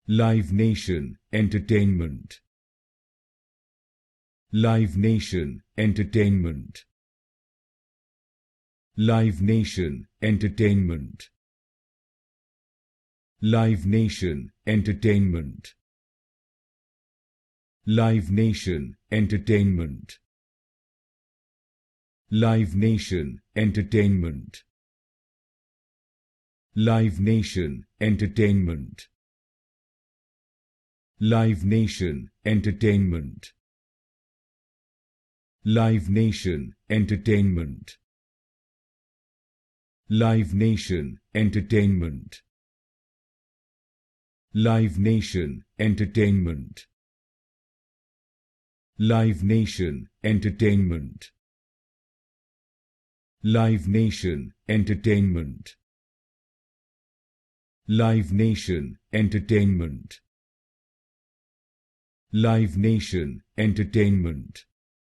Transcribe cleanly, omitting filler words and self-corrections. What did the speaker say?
Live Nation Entertainment. Live Nation Entertainment. Live Nation Entertainment. Live Nation Entertainment. Live Nation Entertainment. Live Nation Entertainment. Live Nation Entertainment. Live Nation Entertainment. Live Nation Entertainment. Live Nation Entertainment. Live Nation Entertainment. Live Nation Entertainment. Live Nation Entertainment. Live Nation Entertainment. Live Nation Entertainment.